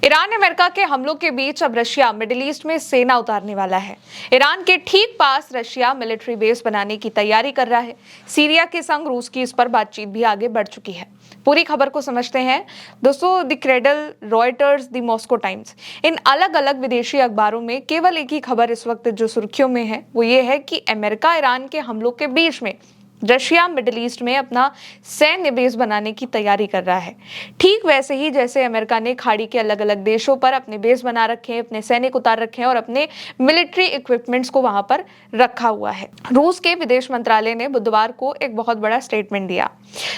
Iran America के हमलों के बीच अब रशिया मिडिल ईस्ट में सेना उतारने वाला है। ईरान के ठीक पास रशिया मिलिट्री बेस बनाने की तैयारी कर रहा है। सीरिया के संग रूस की इस पर बातचीत भी आगे बढ़ चुकी है। पूरी खबर को समझते हैं दोस्तों। The Cradle, Reuters, the Moscow Times, इन अलग अलग विदेशी अखबारों में केवल एक ही खबर इस वक्त जो सुर्खियों में है वो ये है कि अमेरिका ईरान के हमलों के बीच में रशिया मिडिल ईस्ट में अपना सैन्य बेस बनाने की तैयारी कर रहा है। ठीक वैसे ही जैसे अमेरिका ने खाड़ी के अलग अलग देशों पर अपने बेस बना रखे हैं, अपने सैनिक उतार रखे हैं और अपने मिलिट्री इक्विपमेंट्स को वहां पर रखा हुआ है। रूस के विदेश मंत्रालय ने बुधवार को एक बहुत बड़ा स्टेटमेंट दिया।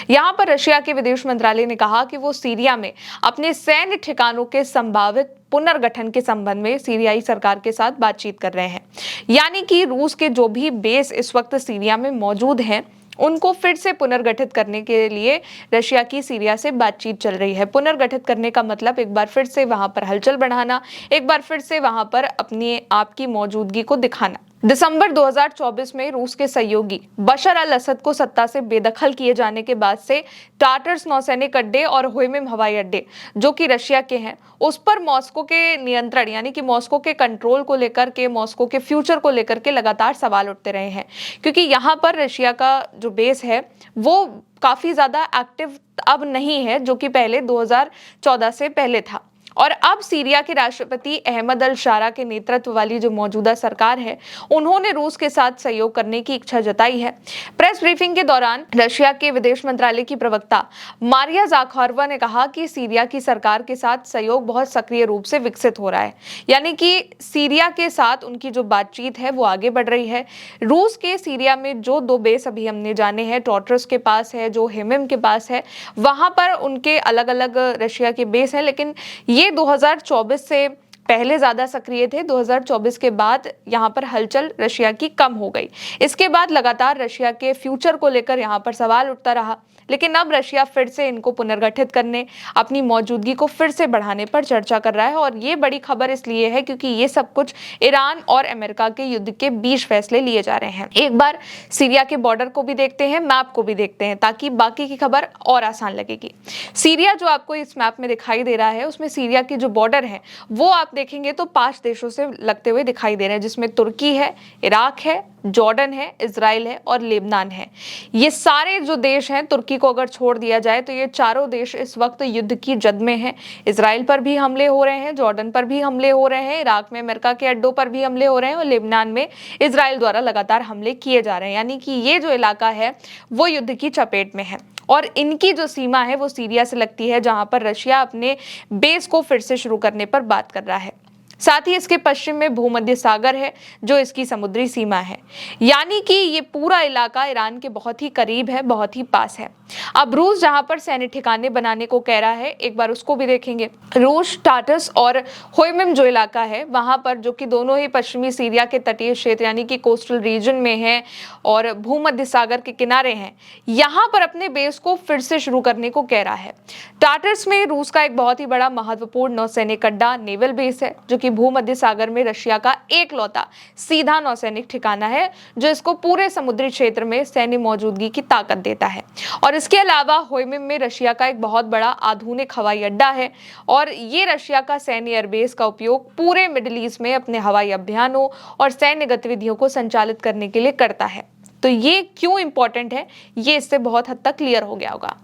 यहां पर रशिया के विदेश मंत्रालय ने कहा कि वो सीरिया में अपने सैन्य ठिकानों के संभावित पुनर्गठन के संबंध में सीरियाई सरकार के साथ बातचीत कर रहे हैं। यानी कि रूस के जो भी बेस इस वक्त सीरिया में मौजूद हैं उनको फिर से पुनर्गठित करने के लिए रशिया की सीरिया से बातचीत चल रही है। पुनर्गठित करने का मतलब एक बार फिर से वहां पर हलचल बढ़ाना, एक बार फिर से वहां पर अपनी आपकी मौजूदगी को दिखाना। दिसंबर 2024 में रूस के सहयोगी बशर अल असद को सत्ता से बेदखल किए जाने के बाद से टाटर्स नौसैनिक अड्डे और होयमिम हवाई अड्डे जो कि रशिया के हैं, उस पर मॉस्को के नियंत्रण यानी कि मॉस्को के कंट्रोल को लेकर के, मॉस्को के फ्यूचर को लेकर के लगातार सवाल उठते रहे हैं। क्योंकि यहाँ पर रशिया का जो बेस है वो काफी ज्यादा एक्टिव अब नहीं है जो कि पहले 2014 से पहले था। और अब सीरिया के राष्ट्रपति अहमद अल शारा के नेतृत्व वाली जो मौजूदा सरकार है उन्होंने रूस के साथ सहयोग करने की इच्छा जताई है। प्रेस ब्रीफिंग के दौरान रशिया के विदेश मंत्रालय की प्रवक्ता मारिया जाखारोवा ने कहा कि सीरिया की सरकार के साथ सहयोग बहुत सक्रिय रूप से विकसित हो रहा है। यानी कि सीरिया के साथ उनकी जो बातचीत है वो आगे बढ़ रही है। रूस के सीरिया में जो दो बेस अभी हमने जाने हैं, टॉटर्स के पास है, जो हेमिम के पास है, वहां पर उनके अलग अलग रशिया के बेस हैं। लेकिन ये 2024 से पहले ज्यादा सक्रिय थे। 2024 के बाद यहां पर हलचल रशिया की कम हो गई। इसके बाद लगातार रशिया के फ्यूचर को लेकर यहां पर सवाल उठता रहा। लेकिन अब रशिया फिर से इनको पुनर्गठित करने, अपनी मौजूदगी को फिर से बढ़ाने पर चर्चा कर रहा है। और ये बड़ी खबर इसलिए है क्योंकि ये सब कुछ ईरान और अमेरिका के युद्ध के बीच फैसले लिए जा रहे हैं। एक बार सीरिया के बॉर्डर को भी देखते हैं, मैप को भी देखते हैं, ताकि बाकी की खबर और आसान लगेगी। सीरिया जो आपको इस मैप में दिखाई दे रहा है उसमें सीरिया की जो बॉर्डर है वो आप देखेंगे तो 5 देशों से लगते हुए दिखाई दे रहे हैं, जिसमें तुर्की है, इराक है, जॉर्डन है, इजराइल है और लेबनान है। ये सारे जो देश हैं, तुर्की को अगर छोड़ दिया जाए तो ये चारों देश इस वक्त युद्ध की जद में हैं। इजराइल पर भी हमले हो रहे हैं, जॉर्डन पर भी हमले हो रहे हैं, इराक में अमेरिका के अड्डों पर भी हमले हो रहे हैं और लेबनान में इजराइल द्वारा लगातार हमले किए जा रहे हैं। यानी कि ये जो इलाका है वो युद्ध की चपेट में है। और इनकी जो सीमा है वो सीरिया से लगती है, जहां पर रशिया अपने बेस को फिर से शुरू करने पर बात कर रहा है। साथ ही इसके पश्चिम में भूमध्य सागर है जो इसकी समुद्री सीमा है। यानी कि ये पूरा इलाका ईरान के बहुत ही करीब है, बहुत ही पास है। अब रूस जहां पर सैन्य ठिकाने बनाने को कह रहा है, एक बार उसको भी देखेंगे। रूस टाटस और होयमिम जो इलाका है वहां पर, जो कि दोनों ही पश्चिमी सीरिया के तटीय क्षेत्र यानी कि कोस्टल रीजन में है और भूमध्य सागर के किनारे हैं, यहां पर अपने बेस को फिर से शुरू करने को कह रहा है। टाटस में रूस का एक बहुत ही बड़ा महत्वपूर्ण नौसैनिक अड्डा, नेवल बेस है, जो कि भूमध्य सागर में रशिया का एकलौता सीधा नौसैनिक ठिकाना है जो इसको पूरे समुद्री क्षेत्र में सैन्य मौजूदगी की ताकत देता है। और इसके अलावा होयमिम में रशिया का एक बहुत बड़ा आधुनिक हवाई अड्डा है और ये रशिया का सैन्य एयरबेस का उपयोग पूरे मिडिल ईस्ट में अपने हवाई अभियानों और सैन्य गतिविधियों को संचालित करने के लिए करता है। तो ये क्यों इंपॉर्टेंट है ये इससे बहुत हद तक क्लियर हो गया होगा।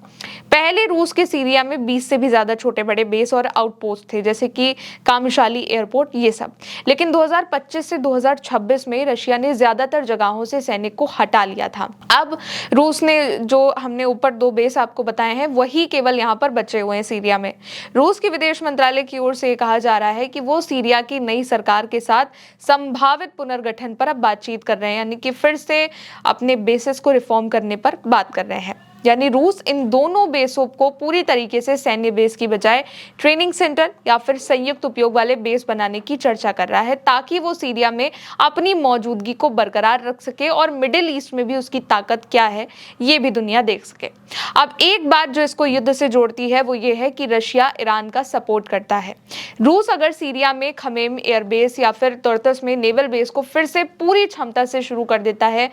पहले रूस के सीरिया में 20 से भी ज्यादा छोटे बड़े बेस और आउटपोस्ट थे, जैसे कि कामिशाली एयरपोर्ट, ये सब। लेकिन 2025 से 2026 में रशिया ने ज्यादातर जगहों से सैनिक को हटा लिया था। अब रूस ने जो हमने ऊपर 2 बेस आपको बताए हैं वही केवल यहाँ पर बचे हुए हैं सीरिया में। रूस के विदेश मंत्रालय की ओर से कहा जा रहा है कि वो सीरिया की नई सरकार के साथ संभावित पुनर्गठन पर अब बातचीत कर रहे हैं, यानी कि फिर से अपने बेसिस को रिफॉर्म करने पर बात कर रहे हैं। यानी रूस इन दोनों बेसों को पूरी तरीके से सैन्य बेस की बजाय ट्रेनिंग सेंटर या फिर संयुक्त उपयोग वाले बेस बनाने की चर्चा कर रहा है, ताकि वो सीरिया में अपनी मौजूदगी को बरकरार रख सके और मिडिल ईस्ट में भी उसकी ताकत क्या है ये भी दुनिया देख सके। अब एक बात जो इसको युद्ध से जोड़ती है वो ये है कि रशिया ईरान का सपोर्ट करता है। रूस अगर सीरिया में खमेम एयरबेस या फिर तुर्तस में नेवल बेस को फिर से पूरी क्षमता से शुरू कर देता है,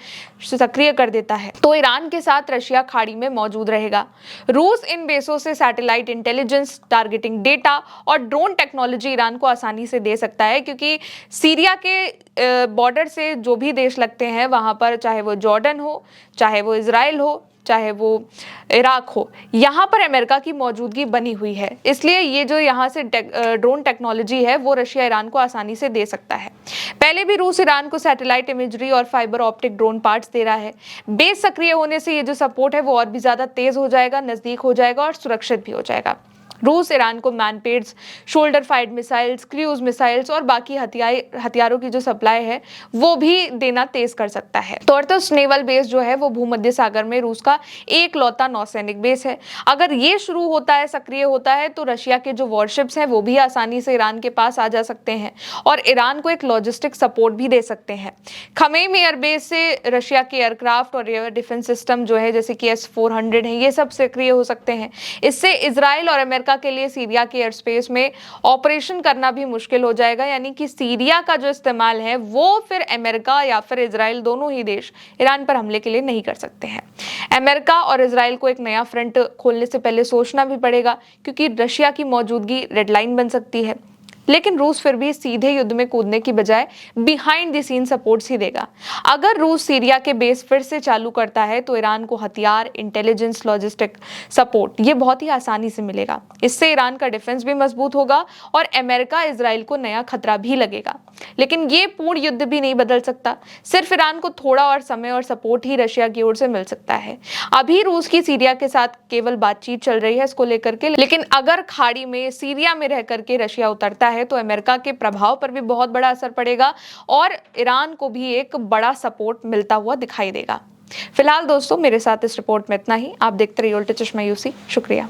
सक्रिय कर देता है, तो ईरान के साथ रशिया खाड़ी में मौजूद रहेगा। रूस इन बेसों से सैटेलाइट इंटेलिजेंस, टारगेटिंग डेटा और ड्रोन टेक्नोलॉजी ईरान को आसानी से दे सकता है, क्योंकि सीरिया के बॉर्डर से जो भी देश लगते हैं वहां पर, चाहे वो जॉर्डन हो, चाहे वो इजराइल हो, चाहे वो इराक हो, यहाँ पर अमेरिका की मौजूदगी बनी हुई है। इसलिए ये जो यहाँ से ड्रोन टेक्नोलॉजी है वो रशिया ईरान को आसानी से दे सकता है। पहले भी रूस ईरान को सैटेलाइट इमेजरी और फाइबर ऑप्टिक ड्रोन पार्ट्स दे रहा है। बेस सक्रिय होने से ये जो सपोर्ट है वो और भी ज्यादा तेज हो जाएगा, नजदीक हो जाएगा और सुरक्षित भी हो जाएगा। रूस ईरान को MANPADS, shoulder fired missiles, cruise missiles और बाकी हथियारों की जो सप्लाई है वो भी देना तेज कर सकता है। तोर्तस नेवल बेस जो है वो भूमध्य सागर में रूस का एक लौता नौसैनिक बेस है। अगर ये शुरू होता है, सक्रिय होता है, तो रशिया के जो वॉरशिप्स हैं वो भी आसानी से ईरान के पास आ जा सकते हैं और ईरान को एक लॉजिस्टिक सपोर्ट भी दे सकते हैं। खमेम एयरबेस से रशिया के एयरक्राफ्ट और एयर डिफेंस सिस्टम जो है, जैसे कि S-400 है, ये सब सक्रिय हो सकते हैं। इससे इजराइल और अमेरिका के लिए सीरिया के एयर स्पेस में ऑपरेशन करना भी मुश्किल हो जाएगा, यानी कि सीरिया का जो इस्तेमाल है वो फिर अमेरिका या फिर इजराइल, दोनों ही देश ईरान पर हमले के लिए नहीं कर सकते हैं। अमेरिका और इजराइल को एक नया फ्रंट खोलने से पहले सोचना भी पड़ेगा, क्योंकि रशिया की मौजूदगी रेड लाइन बन सकती है। लेकिन रूस फिर भी सीधे युद्ध में कूदने की बजाय बिहाइंड द सीन सपोर्ट्स ही देगा। अगर रूस सीरिया के बेस फिर से चालू करता है तो ईरान को हथियार, इंटेलिजेंस, लॉजिस्टिक सपोर्ट ये बहुत ही आसानी से मिलेगा। इससे ईरान का डिफेंस भी मजबूत होगा और अमेरिका इजराइल को नया खतरा भी लगेगा। लेकिन ये पूर्ण युद्ध भी नहीं बदल सकता, सिर्फ ईरान को थोड़ा और समय और सपोर्ट ही रशिया की ओर से मिल सकता है। अभी रूस की सीरिया के साथ केवल बातचीत चल रही है इसको लेकर के, लेकिन अगर खाड़ी में, सीरिया में रह करके रशिया उतरता है तो अमेरिका के प्रभाव पर भी बहुत बड़ा असर पड़ेगा और ईरान को भी एक बड़ा सपोर्ट मिलता हुआ दिखाई देगा। फिलहाल दोस्तों, मेरे साथ इस रिपोर्ट में इतना ही। आप देखते रहिए उल्टे चश्मा यूसी। शुक्रिया।